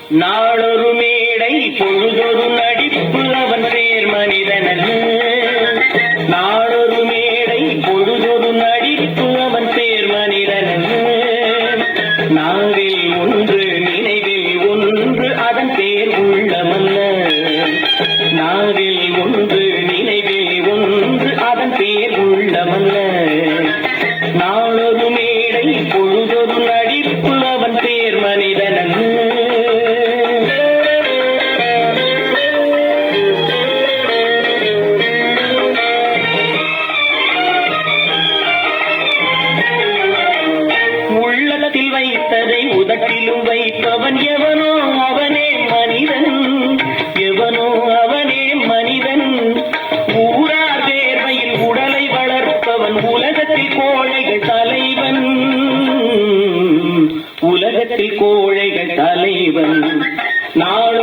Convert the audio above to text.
நாளொரு மேடை பொழுதொரு நடிப்பு அவன் பேர் மனிதனல்ல. நாளொரு மேடை பொழுதொரு நடிப்பு அவன் பேர் மனிதனல்ல. நாவில் ஒன்று நினைவில் ஒன்று அதன் பேர் உள்ளமல்ல. நாவில் ஒன்று நினைவில் ஒன்று அதன் பேர் உள்ளமல்ல. நாளொரு மேடை பொழுதொரு நடிப்பு அவன் பேர் மனிதனல்ல. உள்ளத்தில் வைத்ததை உதட்டிலும் வைப்பவன் எவனோ அவனே மனிதன். எவனோ அவனே மனிதன். ஊரார் வேர்வையில் உடலை வளர்ப்பவன் உலகத்தில் கோழைகள் தலைவன். உலகத்தில் கோழைகள் தலைவன். நாள்